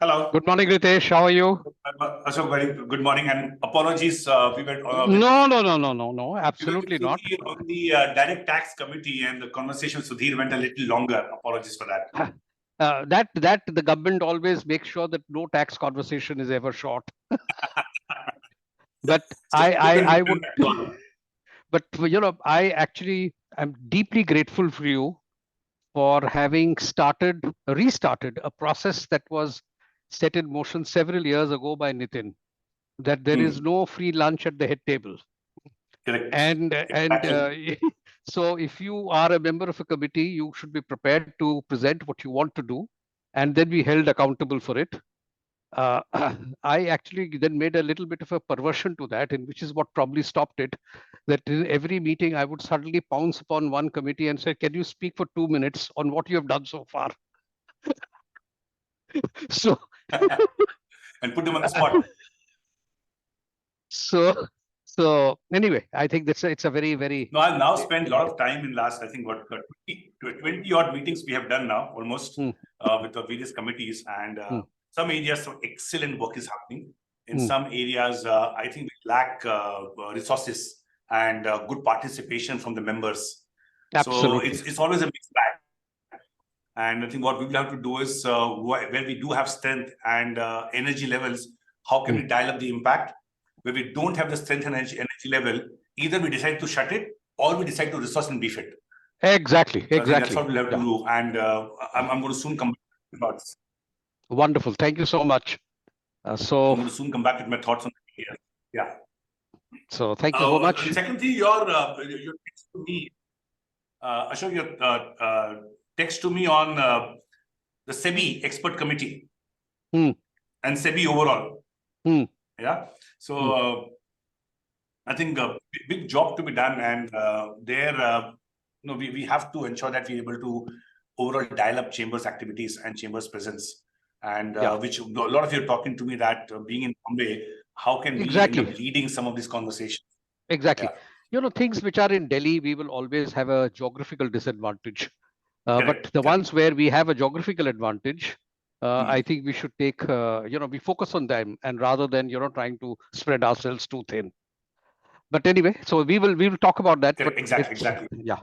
Hello. Good morning, Ritesh. How are you? Ashok, very good morning and apologies. We were No. Absolutely with not. Sudhir on the direct tax committee, and the conversation with Sudhir went a little longer. Apologies for that. That the government always makes sure that no tax conversation is ever short. But So I would, go on. but I actually am deeply grateful for you for having restarted a process that was set in motion several years ago by Nitin, that there is no free lunch at the head table. Correct. And Exactly. so if you are a member of a committee, you should be prepared to present what you want to do, and then be held accountable for it. uh, I actually then made a little bit of a perversion to that, and which is what probably stopped it. That in every meeting, I would suddenly pounce upon one committee and say, "Can you speak for 2 minutes on what you have done so far?" So, And put them on the spot. so, so anyway, I think it's a very, very. No, I've now spent a lot of time in last, I think, 20 odd meetings we have done now, almost, Hmm, with the various committees. And hmm, some areas, some excellent work is happening. In hmm. some areas, I think we lack resources and good participation from the members. So Absolutely. it's always a mixed bag. And I think what we will have to do is, where we do have strength and energy levels, how can Hmm. we dial up the impact? Where we don't have the strength and energy level, either we decide to shut it or we decide to resource and beef it. Exactly. So I think that's what Exactly. we'll have to Yeah. do. And I'm going to soon come back with my thoughts. Wonderful. Thank you so much. I'm So, going to soon come back with my thoughts on the area. Yeah. thank you so much. Secondly, your text to me, Ashok, your text to me on the SEBI expert committee Hmm, and SEBI overall. hmm, Yeah. So hmm. I think a big job to be done, and we have to ensure that we're able to overall dial up chambers activities and chambers presence, and Yeah, which a lot of you are talking to me that being in Bombay, how can we end up exactly. leading some of these conversations? Exactly. Yeah, Things which are in Delhi, we will always have a geographical disadvantage. But correct, the correct. ones where we have a geographical advantage, I Hmm. think we should take, we focus on them, and rather than, trying to spread ourselves too thin. But anyway, so we will talk about that. But Correct, exactly, it's, exactly. yeah.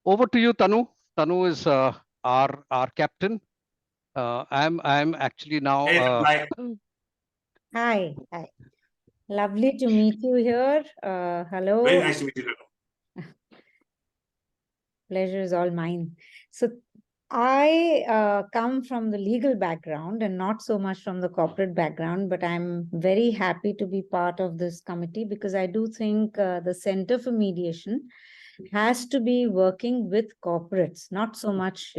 Over to you, Tanu. Tanu is our captain. I'm actually now. Hey, bye. Hi. Lovely to meet you here. Very Hello. nice to meet you. Pleasure is all mine. So I come from the legal background and not so much from the corporate background, but I'm very happy to be part of this committee because I do think the Center for Mediation has to be working with corporates, not so much,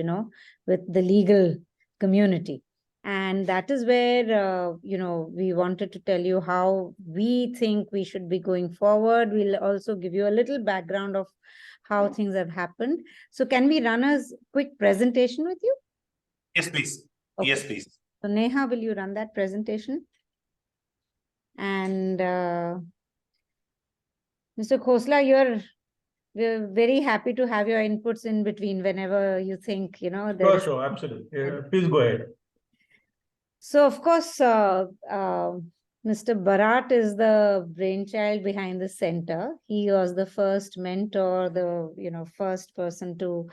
with the legal community. And that is where, we wanted to tell you how we think we should be going forward. We'll also give you a little background of how things have happened. So can we run a quick presentation with you? Yes, please. Okay. Yes, please. So Neha, will you run that presentation? And Mr. Khosla, we're very happy to have your inputs in between whenever you think, Sure, absolutely. Please go ahead. So, of course, Mr. Bharat is the brainchild behind the center. He was the first mentor, the first person to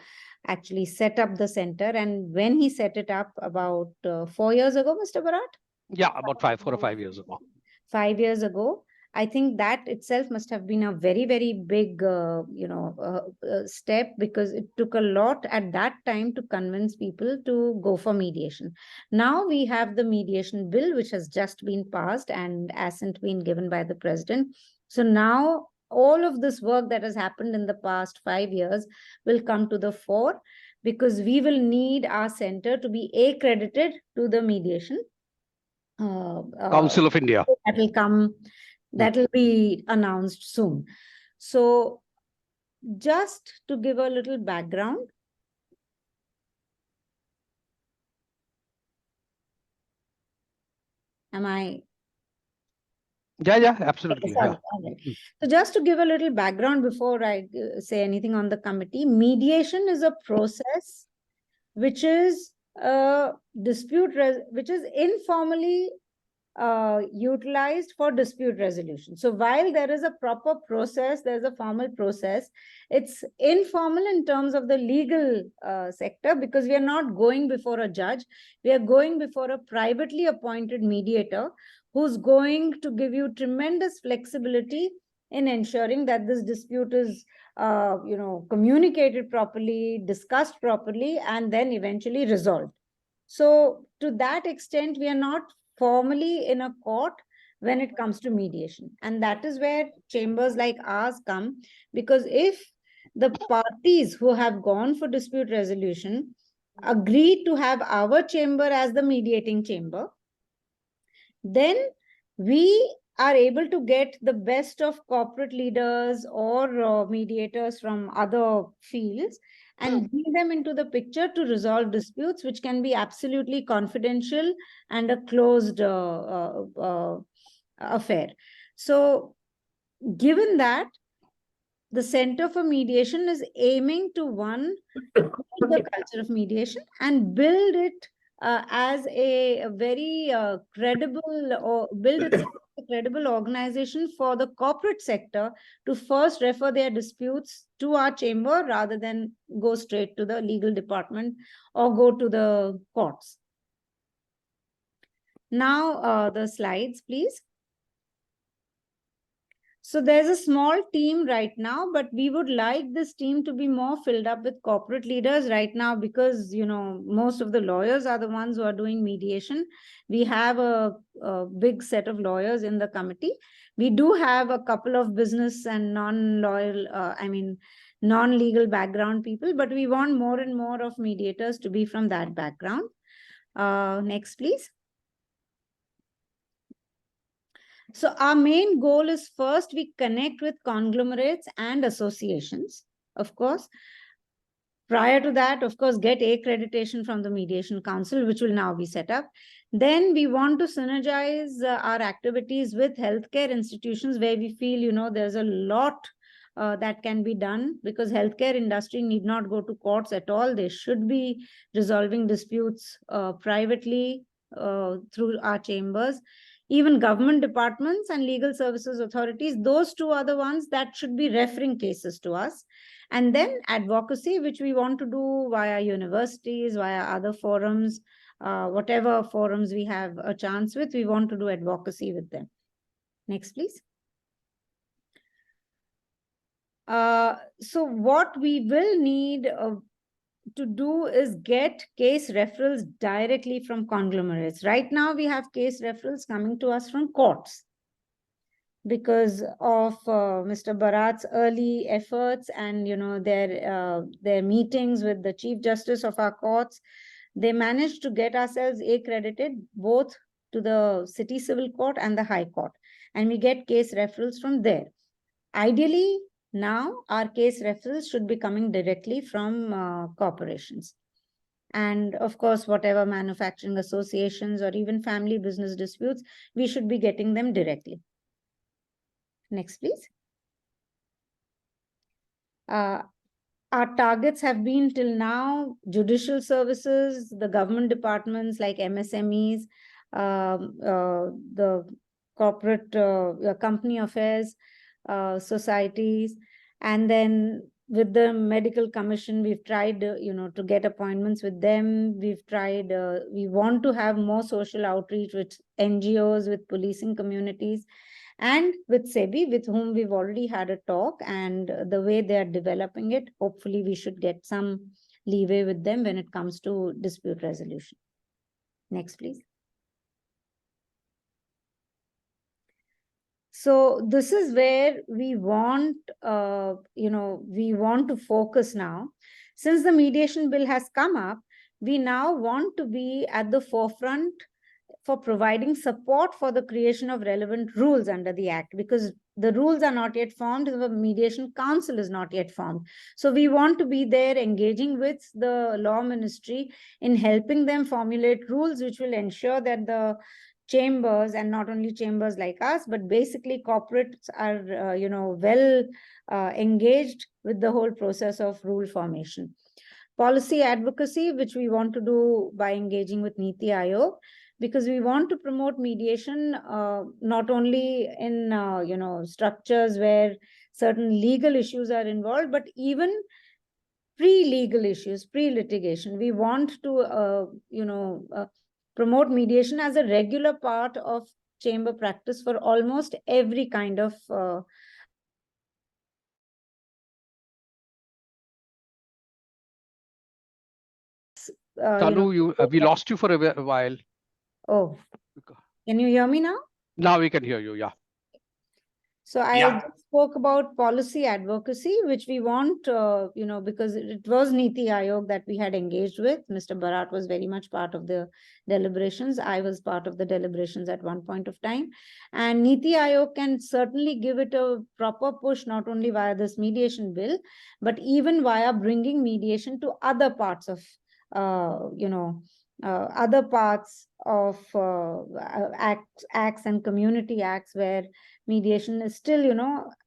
actually set up the center. And when he set it up about 4 years ago, Mr. Bharat? Yeah, about 4 or 5 years ago. 5 years ago. I think that itself must have been a very, very big, step, because it took a lot at that time to convince people to go for mediation. Now we have the mediation bill, which has just been passed and assent been given by the president. So now all of this work that has happened in the past 5 years will come to the fore, because we will need our center to be accredited to the mediation Council of India. that will come. That will be announced soon. So just to give a little background. Am I? Yeah, absolutely. Okay, sorry. Yeah. So just to give a little background before I say anything on the committee, mediation is a process which is which is informally utilized for dispute resolution. So while there is a proper process, there's a formal process, it's informal in terms of the legal sector, because we are not going before a judge. We are going before a privately appointed mediator who's going to give you tremendous flexibility in ensuring that this dispute is communicated properly, discussed properly, and then eventually resolved. So to that extent, we are not formally in a court when it comes to mediation. And that is where chambers like ours come, because if the parties who have gone for dispute resolution agreed to have our chamber as the mediating chamber, then we are able to get the best of corporate leaders or mediators from other fields and bring them into the picture to resolve disputes, which can be absolutely confidential and a closed affair. So given that, the Center for Mediation is aiming to the culture of mediation and build it as a very credible, or build it as a credible organization for the corporate sector to first refer their disputes to our chamber rather than go straight to the legal department or go to the courts. Now, the slides, please. So there's a small team right now, but we would like this team to be more filled up with corporate leaders right now, because, most of the lawyers are the ones who are doing mediation. We have a big set of lawyers in the committee. We do have a couple of business and non-legal background people, but we want more and more of mediators to be from that background. Next, please. So our main goal is, first, we connect with conglomerates and associations, of course. Prior to that, of course, get accreditation from the Mediation Council, which will now be set up. Then we want to synergize our activities with healthcare institutions where we feel, there's a lot that can be done, because healthcare industry need not go to courts at all. They should be resolving disputes privately through our chambers. Even government departments and legal services authorities, those two are the ones that should be referring cases to us. And then advocacy, which we want to do via universities, via other forums, whatever forums we have a chance with, we want to do advocacy with them. Next, please. So what we will need to do is get case referrals directly from conglomerates. Right now, we have case referrals coming to us from courts because of Mr. Bharat's early efforts and their meetings with the Chief Justice of our courts. They managed to get ourselves accredited both to the City Civil Court and the High Court, and we get case referrals from there. Ideally, now our case referrals should be coming directly from corporations. And of course, whatever manufacturing associations or even family business disputes, we should be getting them directly. Next, please. Our targets have been till now judicial services, the government departments like MSMEs, the corporate company affairs, societies, and then with the medical commission, we've tried, to get appointments with them. We've tried, we want to have more social outreach with NGOs, with policing communities, and with SEBI, with whom we've already had a talk, and the way they are developing it, hopefully we should get some leeway with them when it comes to dispute resolution. Next, please. So this is where we want, we want to focus now. Since the mediation bill has come up, we now want to be at the forefront for providing support for the creation of relevant rules under the Act, because the rules are not yet formed, the Mediation Council is not yet formed. So we want to be there engaging with the Law Ministry in helping them formulate rules which will ensure that the chambers, and not only chambers like us, but basically corporates are, well engaged with the whole process of rule formation. Policy advocacy, which we want to do by engaging with Niti Aayog, because we want to promote mediation not only in structures where certain legal issues are involved, but even pre-legal issues, pre-litigation. We want to promote mediation as a regular part of chamber practice for almost every kind of Talu, we lost you for a while. Oh, can you hear me now? Now we can hear you, yeah. So I Yeah. just spoke about policy advocacy, which we want, because it was Niti Aayog that we had engaged with. Mr. Bharat was very much part of the deliberations. I was part of the deliberations at one point of time. And Niti Aayog can certainly give it a proper push, not only via this mediation bill, but even via bringing mediation to other parts of, other parts of acts and community acts where mediation is still,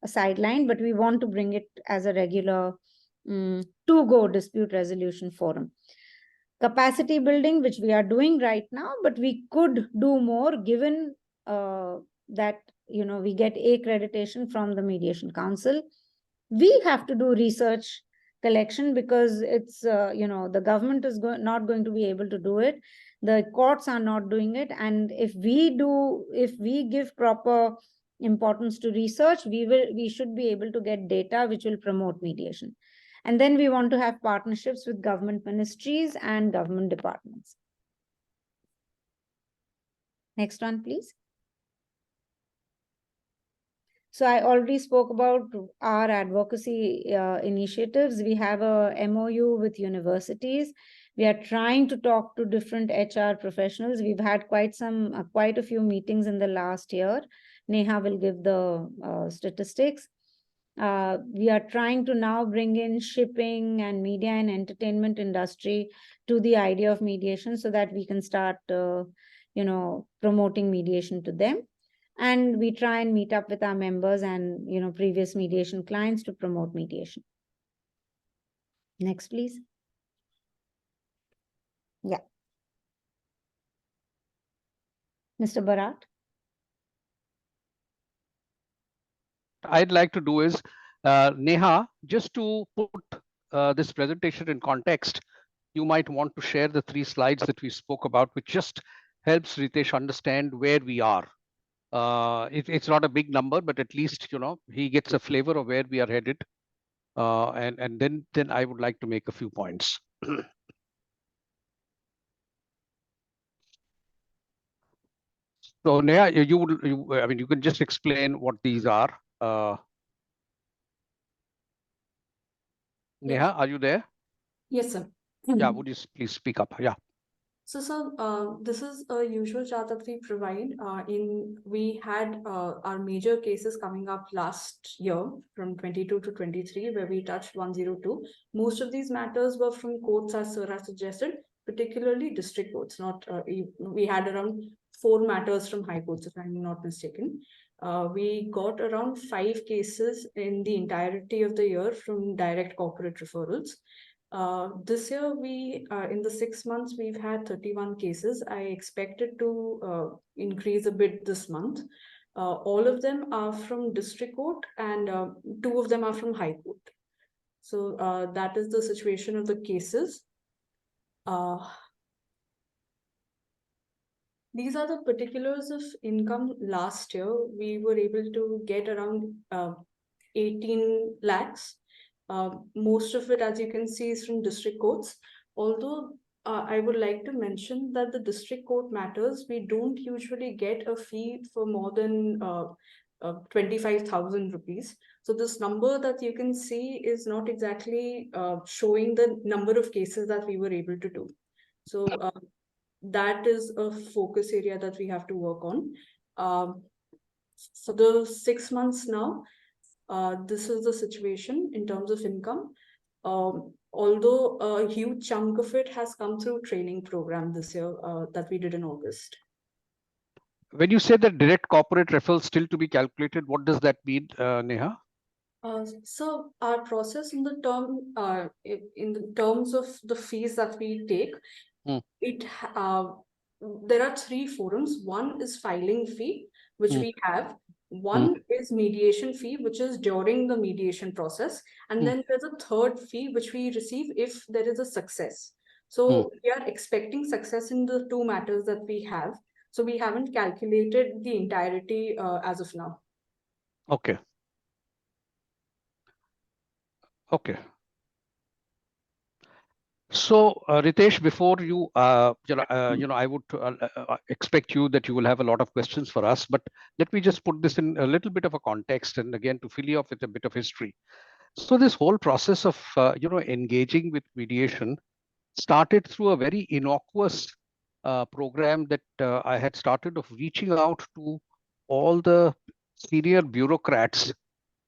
a sideline, but we want to bring it as a regular to-go dispute resolution forum. Capacity building, which we are doing right now, but we could do more given that, we get accreditation from the Mediation Council. We have to do research collection because it's, the government is not going to be able to do it. The courts are not doing it. And if we give proper importance to research, we should be able to get data which will promote mediation. And then we want to have partnerships with government ministries and government departments. Next one, please. So I already spoke about our advocacy initiatives. We have a MOU with universities. We are trying to talk to different HR professionals. We've had quite a few meetings in the last year. Neha will give the statistics. We are trying to now bring in shipping and media and entertainment industry to the idea of mediation so that we can start, promoting mediation to them. And we try and meet up with our members and, previous mediation clients to promote mediation. Next, please. Yeah. Mr. Bharat. I'd like to do is, Neha, just to put this presentation in context, you might want to share the 3 slides that we spoke about, which just helps Ritesh understand where we are. It's not a big number, but at least, he gets a flavor of where we are headed. And then I would like to make a few points. So Neha, you can just explain what these are. Neha, are you there? Yes, sir. Yeah, would you please speak up? Yeah. So, sir, this is a usual chart that we provide. We had our major cases coming up last year from 22 to 23, where we touched 102. Most of these matters were from courts, as Sir has suggested, particularly district courts. We had around 4 matters from high courts, if I'm not mistaken. We got around 5 cases in the entirety of the year from direct corporate referrals. This year, in the 6 months, we've had 31 cases. I expect it to increase a bit this month. All of them are from district court and 2 of them are from high court. So that is the situation of the cases. These are the particulars of income last year. We were able to get around 18 lakhs. Most of it, as you can see, is from district courts. Although I would like to mention that the district court matters, we don't usually get a fee for more than 25,000 rupees. So this number that you can see is not exactly showing the number of cases that we were able to do. So that is a focus area that we have to work on. For the 6 months now, this is the situation in terms of income. Although a huge chunk of it has come through training program this year that we did in August. When you say that direct corporate referrals still to be calculated, what does that mean, Neha? So our process in the in the terms of the fees that we take, Hmm. there are three forums. One is filing fee, which Hmm. we have. One is mediation fee, which is during the mediation process, and Hmm. then there's a third fee which we receive if there is a success. So we are expecting success in the two matters that we have. So we haven't calculated the entirety as of now. Okay. Okay. So, Ritesh, before you, I would expect you that you will have a lot of questions for us, but let me just put this in a little bit of a context, and again to fill you up with a bit of history. So, this whole process of engaging with mediation started through a very innocuous program that I had started of reaching out to all the senior bureaucrats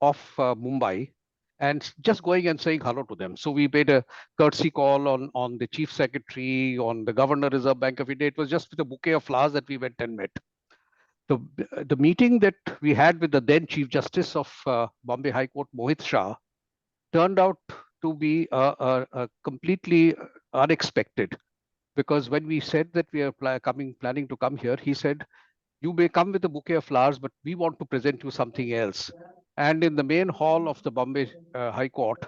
of Mumbai and just going and saying hello to them. So we made a courtesy call on the chief secretary, on the governor Reserve Bank of India. It was just with a bouquet of flowers that we went and met. The meeting that we had with the then Chief Justice of Bombay High Court, Mohit Shah, turned out to be a completely unexpected, because when we said that we are planning to come here, he said, you may come with a bouquet of flowers, but we want to present you something else. And in the main hall of the Bombay High Court,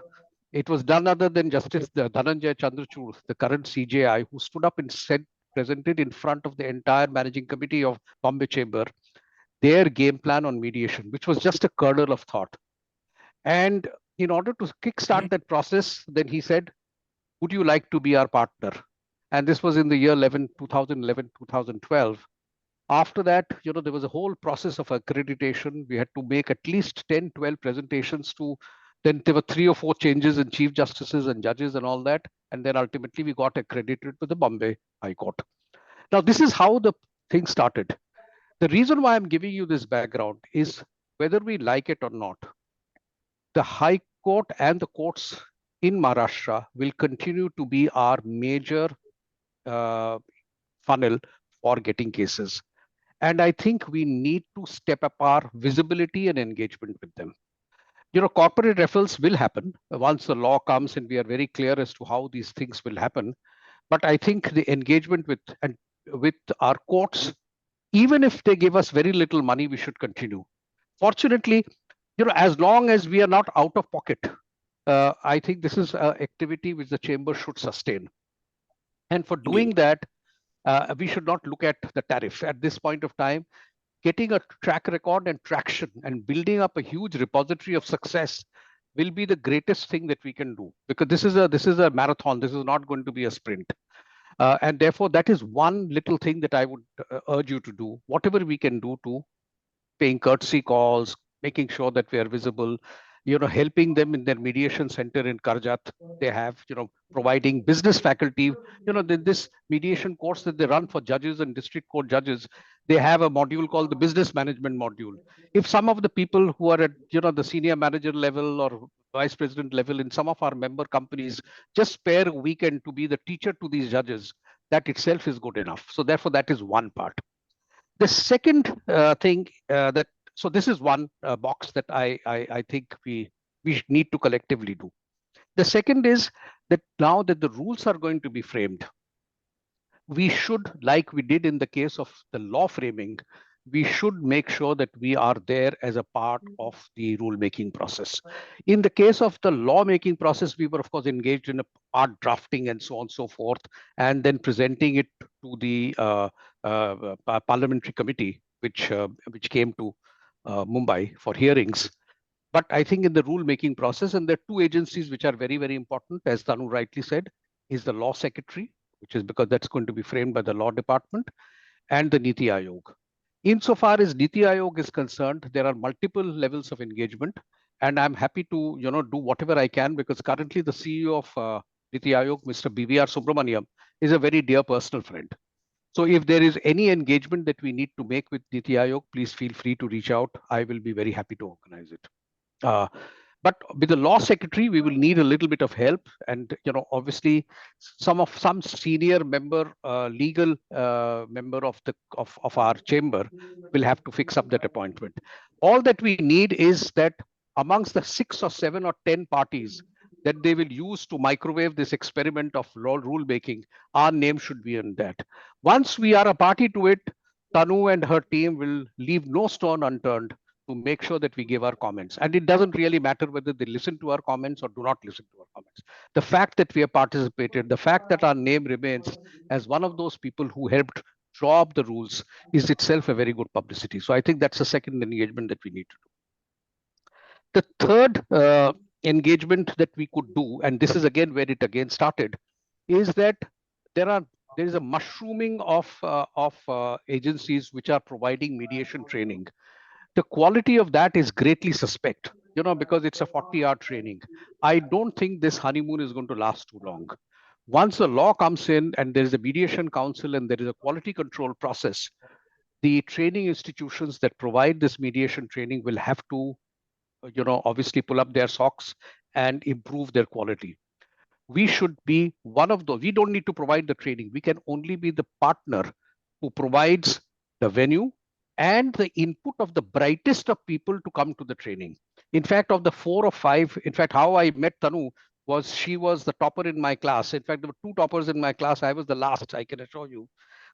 it was none other than Justice Dhananjay Chandrachud, the current CJI, who stood up and said, presented in front of the entire managing committee of Bombay Chamber, their game plan on mediation, which was just a kernel of thought. And in order to kickstart that process, then he said, would you like to be our partner? And this was in the year 2011, 2012. After that, there was a whole process of accreditation. We had to make at least 10, 12 presentations to, then there were 3 or 4 changes in chief justices and judges and all that. And then ultimately we got accredited to the Bombay High Court. Now, this is how the thing started. The reason why I'm giving you this background is whether we like it or not, the High Court and the courts in Maharashtra will continue to be our major funnel for getting cases. And I think we need to step up our visibility and engagement with them. Corporate referrals will happen once the law comes and we are very clear as to how these things will happen. But I think the engagement with our courts, even if they give us very little money, we should continue. Fortunately, as long as we are not out of pocket, I think this is an activity which the chamber should sustain. And for doing that, we should not look at the tariff at this point of time. Getting a track record and traction and building up a huge repository of success will be the greatest thing that we can do, because this is a marathon. This is not going to be a sprint. And therefore, that is one little thing that I would urge you to do, whatever we can do to paying courtesy calls, making sure that we are visible, helping them in their mediation center in Karjat. They have, providing business faculty, this mediation course that they run for judges and district court judges, they have a module called the business management module. If some of the people who are at, the senior manager level or vice president level in some of our member companies just spare a weekend to be the teacher to these judges, that itself is good enough. So therefore, that is one part. The second thing so this is one box that I think we need to collectively do. The second is that now that the rules are going to be framed, we should, like we did in the case of the law framing, we should make sure that we are there as a part of the rulemaking process. In the case of the lawmaking process, we were, of course, engaged in a part drafting and so on and so forth, and then presenting it to the parliamentary committee, which came to Mumbai for hearings. But I think in the rulemaking process, and there are 2 agencies which are very, very important, as Tanu rightly said, is the law secretary, which is because that's going to be framed by the law department, and the Niti Aayog. Insofar as Niti Aayog is concerned, there are multiple levels of engagement, and I'm happy to do whatever I can, because currently the CEO of Niti Aayog, Mr. BVR Subramaniam, is a very dear personal friend. So if there is any engagement that we need to make with Niti Aayog, please feel free to reach out. I will be very happy to organize it. But with the law secretary, we will need a little bit of help, and obviously, some senior member, legal member of our chamber, will have to fix up that appointment. All that we need is that amongst the 6 or 7 or 10 parties that they will use to microwave this experiment of rule making, our name should be in that. Once we are a party to it, Tanu and her team will leave no stone unturned to make sure that we give our comments. And it doesn't really matter whether they listen to our comments or do not listen to our comments. The fact that we have participated, the fact that our name remains as one of those people who helped draw up the rules is itself a very good publicity. So I think that's the second engagement that we need to do. The third engagement that we could do, and this is again where it again started, is that there is a mushrooming of agencies which are providing mediation training. The quality of that is greatly suspect, because it's a 40-hour training. I don't think this honeymoon is going to last too long. Once the law comes in and there is a mediation council and there is a quality control process, the training institutions that provide this mediation training will have to, obviously pull up their socks and improve their quality. We should be one of those. We don't need to provide the training. We can only be the partner who provides the venue and the input of the brightest of people to come to the training. In fact, of the 4 or 5, in fact, how I met Tanu was she was the topper in my class. In fact, there were 2 toppers in my class. I was the last, I can assure you,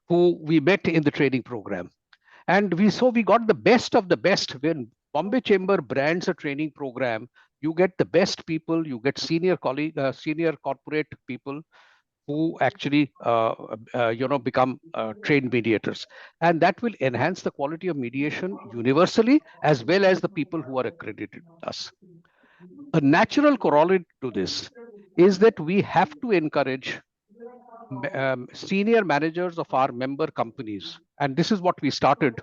who we met in the training program. And we got the best of the best. When Bombay Chamber brands a training program, you get the best people, you get senior corporate people who actually become trained mediators, and that will enhance the quality of mediation universally, as well as the people who are accredited to us. A natural corollary to this is that we have to encourage senior managers of our member companies, and this is what we started,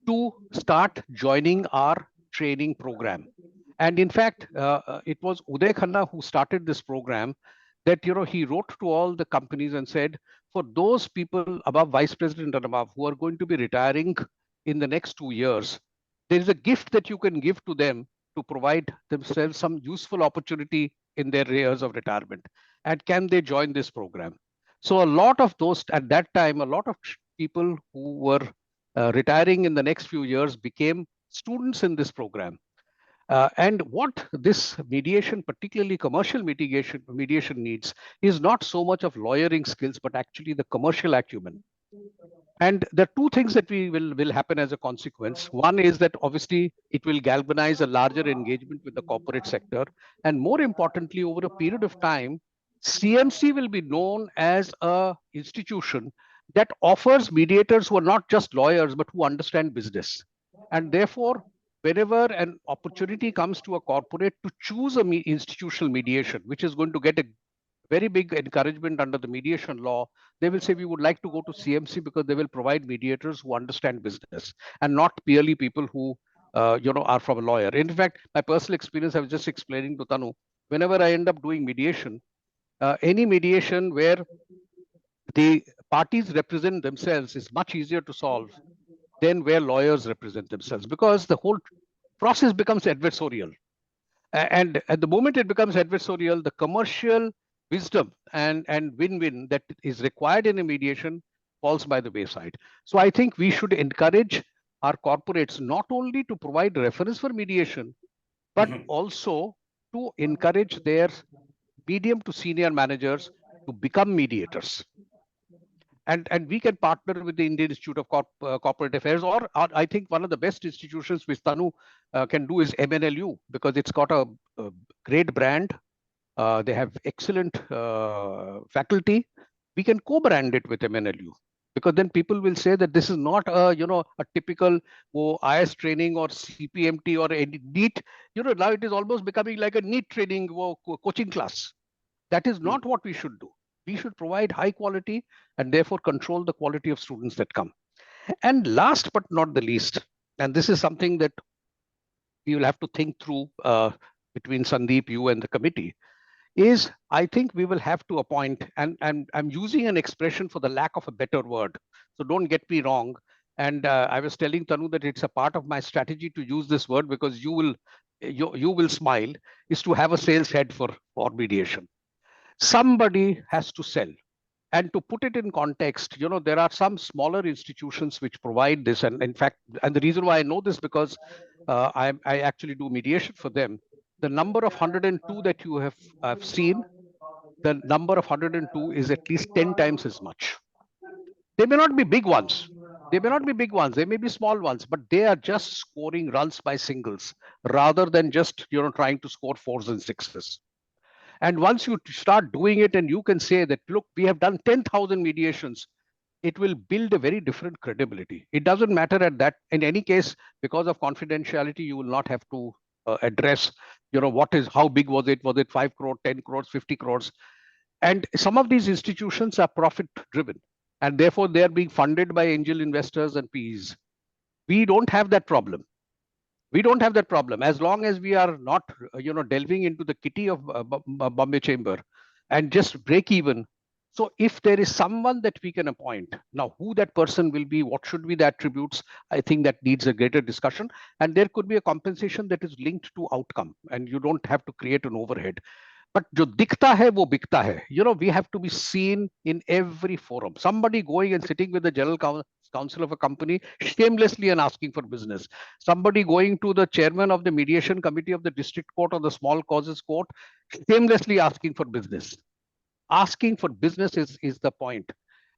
to start joining our training program. And in fact, it was Uday Khanna who started this program, that he wrote to all the companies and said, for those people above vice president and above who are going to be retiring in the next 2 years, there is a gift that you can give to them to provide themselves some useful opportunity in their years of retirement. And can they join this program? So a lot of those, at that time, a lot of people who were retiring in the next few years became students in this program. And what this mediation, particularly commercial mediation needs, is not so much of lawyering skills, but actually the commercial acumen. And the 2 things that will happen as a consequence. One is that obviously it will galvanize a larger engagement with the corporate sector. And more importantly, over a period of time, CMC will be known as an institution that offers mediators who are not just lawyers, but who understand business. And therefore, whenever an opportunity comes to a corporate to choose institutional mediation, which is going to get a very big encouragement under the mediation law, they will say, we would like to go to CMC because they will provide mediators who understand business and not purely people who are from a lawyer. In fact, my personal experience, I was just explaining to Tanu, whenever I end up doing mediation, any mediation where the parties represent themselves is much easier to solve than where lawyers represent themselves, because the whole process becomes adversarial. And at the moment it becomes adversarial, the commercial wisdom and win-win that is required in a mediation falls by the wayside. So I think we should encourage our corporates not only to provide reference for mediation, but also to encourage their medium to senior managers to become mediators. And we can partner with the Indian Institute of Corporate Affairs, or I think one of the best institutions which Tanu can do is MNLU, because it's got a great brand. They have excellent faculty. We can co-brand it with MNLU, because then people will say that this is not a typical IS training or CPMT or any NEET. Now it is almost becoming like a NEET training coaching class. That is not what we should do. We should provide high quality and therefore control the quality of students that come. And last but not the least, and this is something that we will have to think through between Sandeep, you and the committee, is I think we will have to appoint, and I'm using an expression for the lack of a better word, so don't get me wrong. And I was telling Tanu that it's a part of my strategy to use this word, because you will smile, is to have a sales head for mediation. Somebody has to sell. And to put it in context, there are some smaller institutions which provide this. And in fact, and the reason why I know this, because I actually do mediation for them. The number of 102 that you have seen, the number of 102 is at least 10 times as much. They may not be big ones. They may not be big ones. They may be small ones, but they are just scoring runs by singles rather than just trying to score fours and sixes. And once you start doing it, and you can say that, look, we have done 10,000 mediations, it will build a very different credibility. It doesn't matter at that. In any case, because of confidentiality, you will not have to address, how big was it? Was it 5 crore, 10 crores, 50 crores? And some of these institutions are profit driven, and therefore they are being funded by angel investors and PEs. We don't have that problem. We don't have that problem as long as we are not, delving into the kitty of Bombay Chamber and just break even. So if there is someone that we can appoint, now who that person will be, what should be the attributes, I think that needs a greater discussion. And there could be a compensation that is linked to outcome, and you don't have to create an overhead. But jo dikhta hai, wo bikta hai. We have to be seen in every forum. Somebody going and sitting with the general counsel of a company shamelessly and asking for business. Somebody going to the chairman of the mediation committee of the district court or the small causes court, shamelessly asking for business. Asking for business is the point.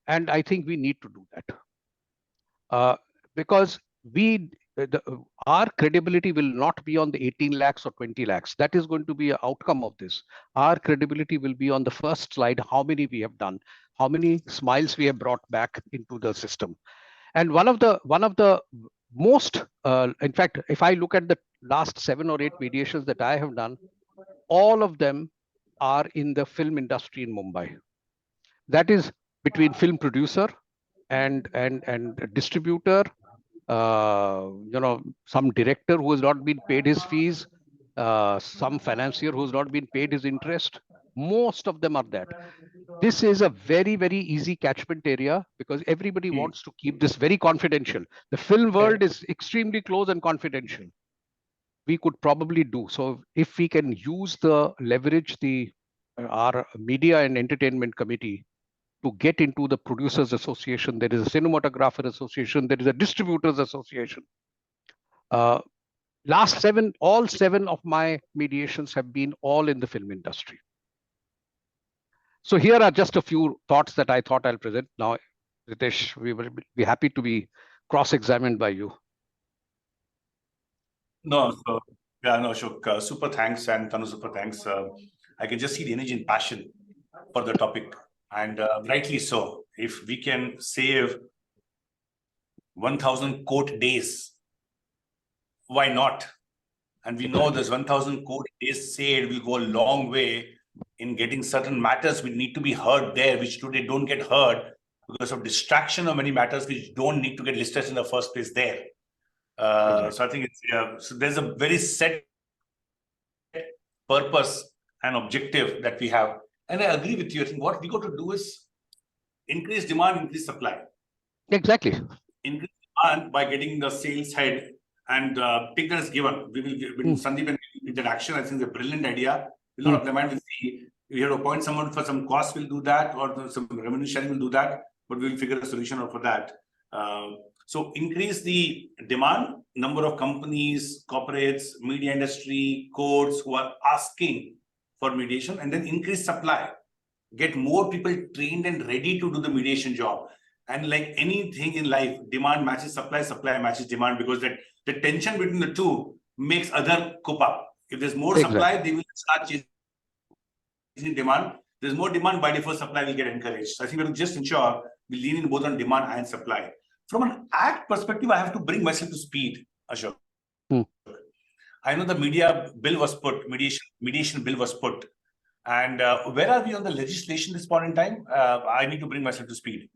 And I think we need to do that. Because our credibility will not be on the 18 lakhs or 20 lakhs. That is going to be an outcome of this. Our credibility will be on the first slide, how many we have done, how many smiles we have brought back into the system. And one of the most, in fact, if I look at the last 7 or 8 mediations that I have done, all of them are in the film industry in Mumbai. That is between film producer and distributor, some director who has not been paid his fees, some financier who has not been paid his interest. Most of them are that. This is a very, very easy catchment area because everybody wants to keep this very confidential. The film world is extremely close and confidential. We could probably do so if we can leverage our media and entertainment committee to get into the producers association. There is a cinematographer association. There is a distributors association. All 7 of my mediations have been all in the film industry. So here are just a few thoughts that I thought I'll present. Now, Ritesh, we will be happy to be cross-examined by you. No, Ashok, super thanks, and Tanu, super thanks. I can just see the energy and passion for the topic, and rightly so. If we can save 1,000 court days, why not? And we know this 1,000 court days saved will go a long way in getting certain matters which need to be heard there, which today don't get heard because of distraction of many matters which don't need to get listed in the first place there. So I think it's so there's a very set purpose and objective that we have. And I agree with you. I think what we got to do is increase demand, increase supply. Exactly. Increase demand by getting the sales head and take that as given. We will give Sandeep and with that action. I think it's a brilliant idea. We'll not implement. We'll see. We have to appoint someone for some cost. We'll do that, or some revenue sharing will do that. But we'll figure a solution out for that. So increase the demand, number of companies, corporates, media industry, courts who are asking for mediation, and then increase supply. Get more people trained and ready to do the mediation job. And like anything in life, demand matches supply, supply matches demand, because the tension between the two makes other cope up. If there's more supply, they will start chasing demand. There's more demand, by default, supply will get encouraged. So I think we have to just ensure we lean in both on demand and supply. From an act perspective, I have to bring myself to speed, Ashok. I know the mediation bill was put. And where are we on the legislation this point in time? I need to bring myself to speed.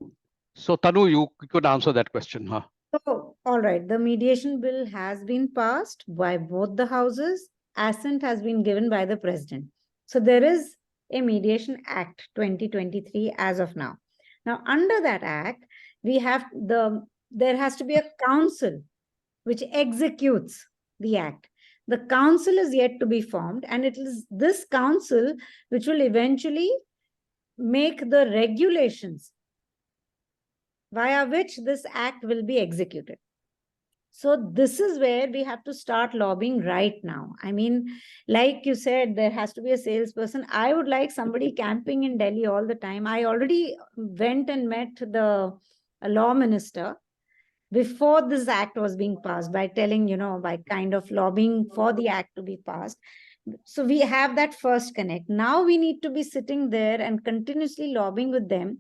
So Tanu, you could answer that question, huh? So, all right, the mediation bill has been passed by both the houses. Assent has been given by the president. So there is a Mediation Act 2023 as of now. Now, under that act, there has to be a council which executes the act. The council is yet to be formed, and it is this council which will eventually make the regulations via which this act will be executed. So this is where we have to start lobbying right now. I mean, like you said, there has to be a salesperson. I would like somebody camping in Delhi all the time. I already went and met the law minister before this act was being passed by telling, by kind of lobbying for the act to be passed. So we have that first connect. Now we need to be sitting there and continuously lobbying with them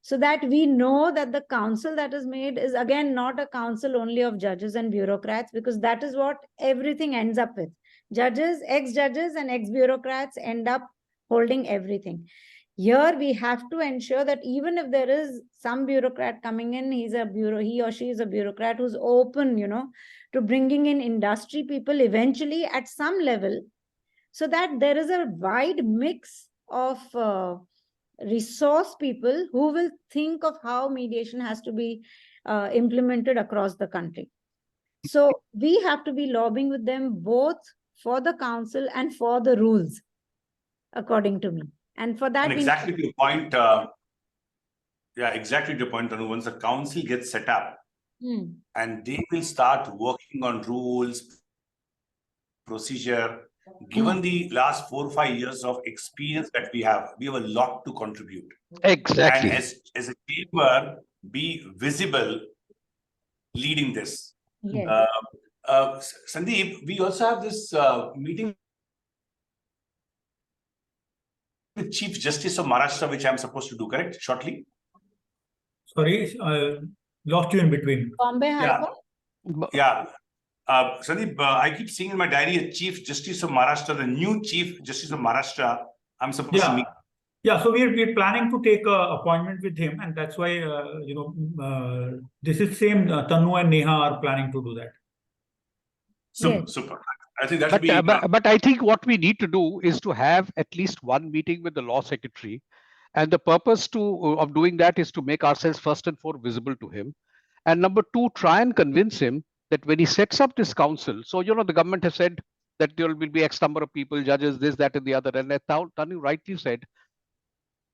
so that we know that the council that is made is again not a council only of judges and bureaucrats, because that is what everything ends up with. Judges, ex-judges and ex-bureaucrats end up holding everything. Here we have to ensure that even if there is some bureaucrat coming in, he or she is a bureaucrat who's open, to bringing in industry people eventually at some level, so that there is a wide mix of resource people who will think of how mediation has to be implemented across the country. So we have to be lobbying with them both for the council and for the rules, according to me. And for that, And exactly to your point, yeah, exactly to your point, Tanu, once the council gets set up and they will start working on rules, procedure, given the last 4 or 5 years of experience that we have a lot to contribute. Exactly. And as a chamber, be visible leading this. yes. Sandeep, we also have this meeting with Chief Justice of Maharashtra, which I'm supposed to do, correct? Shortly. Sorry, lost you in between. Bombay High Yeah. Court? Yeah. Sandeep, I keep seeing in my diary a Chief Justice of Maharashtra, the new Chief Justice of Maharashtra. I'm supposed to meet. Yeah, so we're planning to take an appointment with him, and that's why this is same. Tanu and Neha are planning to do that. Super, Yes. super. I think that should be. But I think what we need to do is to have at least one meeting with the law secretary. And the purpose of doing that is to make ourselves first and foremost visible to him. And number two, try and convince him that when he sets up this council, so, the government has said that there will be X number of people, judges, this, that, and the other. And as Tanu rightly said,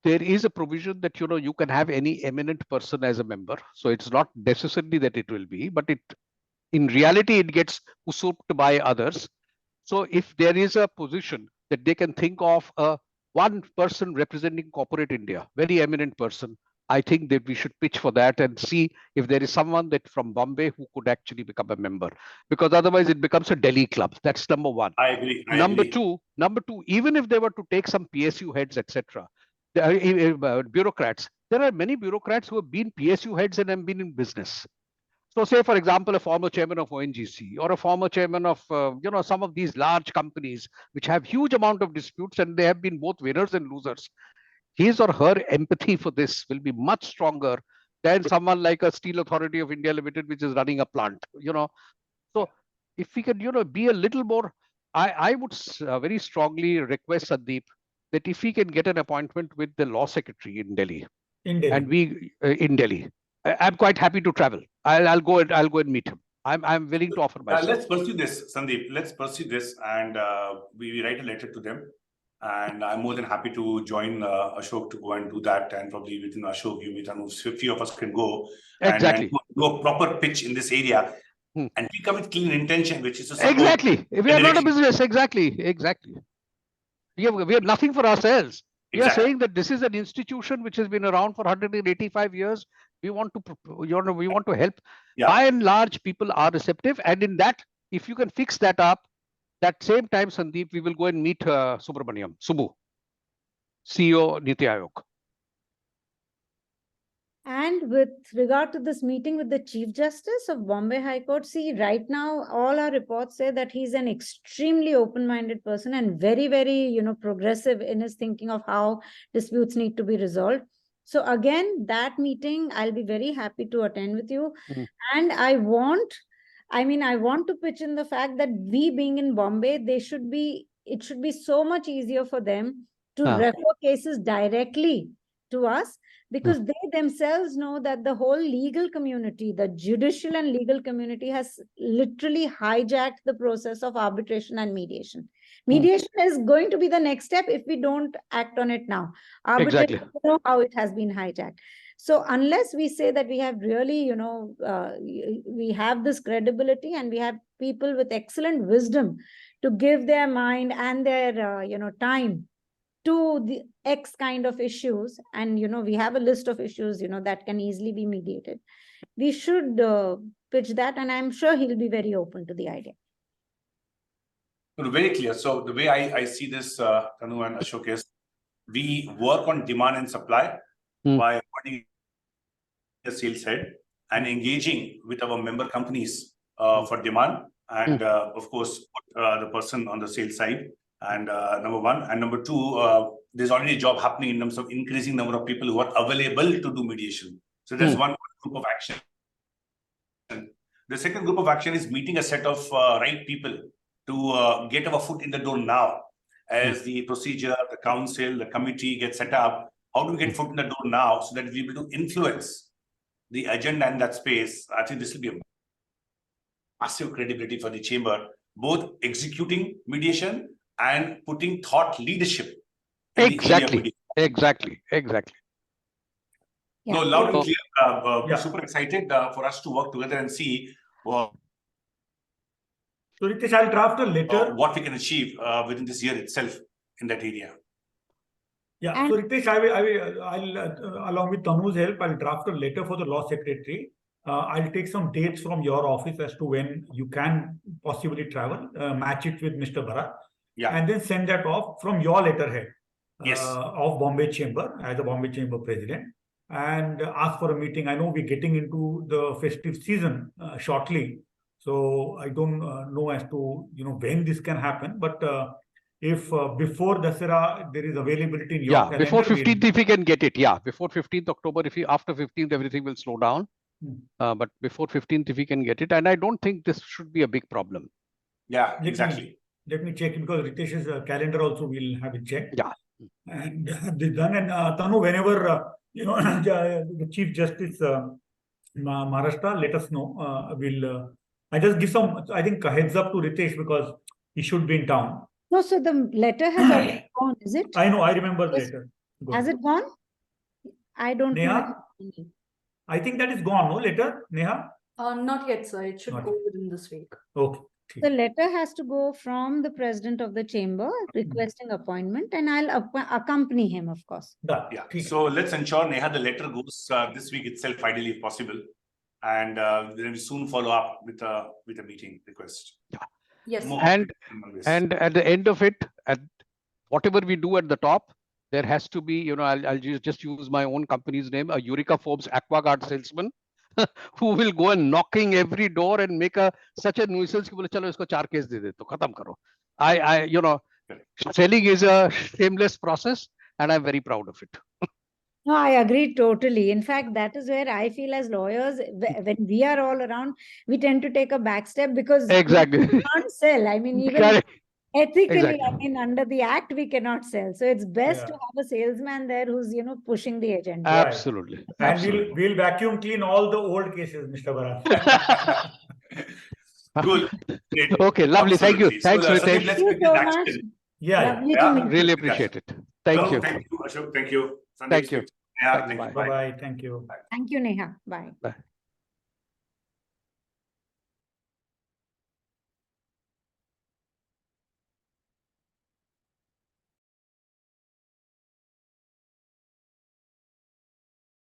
there is a provision that, you can have any eminent person as a member. So it's not necessarily that it will be, but in reality, it gets usurped by others. So if there is a position that they can think of one person representing corporate India, very eminent person, I think that we should pitch for that and see if there is someone that from Bombay who could actually become a member, because otherwise it becomes a Delhi club. That's number one. I agree. Number two, even if they were to take some PSU heads, etc., bureaucrats, there are many bureaucrats who have been PSU heads and have been in business. So say, for example, a former chairman of ONGC or a former chairman of, some of these large companies which have huge amount of disputes, and they have been both winners and losers. His or her empathy for this will be much stronger than someone like a Steel Authority of India Limited, which is running a plant, So if we can, be a little more, I would very strongly request Sandeep that if we can get an appointment with the law secretary in Delhi, and we in Delhi, I'm quite happy to travel. I'll go and meet him. I'm willing to offer myself. Let's pursue this, Sandeep. Let's pursue this, and we write a letter to them. And I'm more than happy to join Ashok to go and do that. And probably within Ashok, you meet, and a few of us can go Exactly. and do a proper pitch in this area. And we come with clean intention, which is to support. Exactly. We are not a business. Exactly. We have nothing for ourselves. We are saying that this is an institution which has been around for 185 years. We want to help. Yeah. By and large, people are receptive. And in that, if you can fix that up, that same time, Sandeep, we will go and meet Subramaniam, Subbu, CEO Niti Aayog. And with regard to this meeting with the Chief Justice of Bombay High Court, see, right now, all our reports say that he's an extremely open-minded person and very, very, progressive in his thinking of how disputes need to be resolved. So again, that meeting, I'll be very happy to attend with you. And I want to pitch in the fact that we being in Bombay, it should be so much easier for them to refer cases directly to us, because they themselves know that the whole legal community, the judicial and legal community, has literally hijacked the process of arbitration and mediation. Mediation is going to be the next step if we don't act on it now. Arbitration, Exactly. you know how it has been hijacked. So unless we say that we have really, we have this credibility and we have people with excellent wisdom to give their mind and their, time to the X kind of issues, and we have a list of issues that can easily be mediated, we should pitch that, and I'm sure he'll be very open to the idea. Very clear. So the way I see this, Tanu and Ashok, is we work on demand and supply by appointing a sales head and engaging with our member companies for demand, and of course the person on the sales side. And number one, and number two, there's already a job happening in terms of increasing number of people who are available to do mediation. So there's one group of action. The second group of action is meeting a set of right people to get our foot in the door now. As the procedure, the council, the committee gets set up, how do we get foot in the door now so that we're able to influence the agenda in that space? I think this will be a massive credibility for the chamber, both executing mediation and putting thought leadership. In the area of mediation. Exactly. Yeah. No, loud and clear. Yeah. Super excited for us to work together and see So Ritesh, I'll draft a letter. what we can achieve within this year itself in that area. Yeah, And- so Ritesh, I'll along with Tanu's help, I'll draft a letter for the law secretary. I'll take some dates from your office as to when you can possibly travel, match it with Mr. Bharat, Yeah. and then send that off from your letterhead Yes. of Bombay Chamber as a Bombay Chamber president, and ask for a meeting. I know we're getting into the festive season shortly, so I don't know as to when this can happen, but if before Dasara there is availability in your calendar, Before we'll- 15th, if we can get it. Before 15th October. After 15th, everything will slow down. But before 15th, if we can get it, and I don't think this should be a big problem. Yeah, Let me- exactly. Let me check, because Ritesh's calendar also we'll have it checked. Yeah. And have this done. And Tanu, whenever the Chief Justice Maharashtra, let us know. We'll I just give some, I think, a heads up to Ritesh, because he should be in town. No, so the letter has already gone, is it? I know, I remember Yes. later. Go Has ahead. it gone? I don't know. Neha? I think that is gone, no, later, Neha? Not yet, sir. It should Not go within this week. Okay. The letter has to go from the president of the chamber requesting appointment, and I'll accompany him, of course. Done. Yeah. ठीक है. So let's ensure, Neha, the letter goes this week itself, ideally, if possible. And then we soon follow up with a meeting request. Yes, More sir. on this. And at the end of it, at whatever we do at the top, there has to be, I'll just use my own company's name, a Eureka Forbes AquaGuard salesman who will go and knocking every door and make such a nuisance कि बोले चलो इसको 4 case दे दे तो खत्म करो. Selling is a shameless process, and I'm very proud of it. No, I agree totally. In fact, that is where I feel as lawyers, when we are all around, we tend to take a back step because Exactly. we can't sell. I mean, even Correct. ethically, Exactly. I mean, under the act, we cannot sell. So it's best to Yeah. have a salesman there who's, pushing the agenda. Absolutely. And Absolutely. we'll vacuum clean all the old cases, Mr. Bharat. Good. Great. Okay, lovely. Thank you. Absolutely. Thanks, So, Ritesh. Sandeep, let's Thank you make this so action. Yeah. Lovely Yeah. to meet you. Really appreciate it. Thank No, you. Thank you, Ashok. Thank you. Sandeep, Thank you. Yeah, Thanks, thank you. bye. Bye-bye. Thank you. Thank you, Neha. Bye. Bye.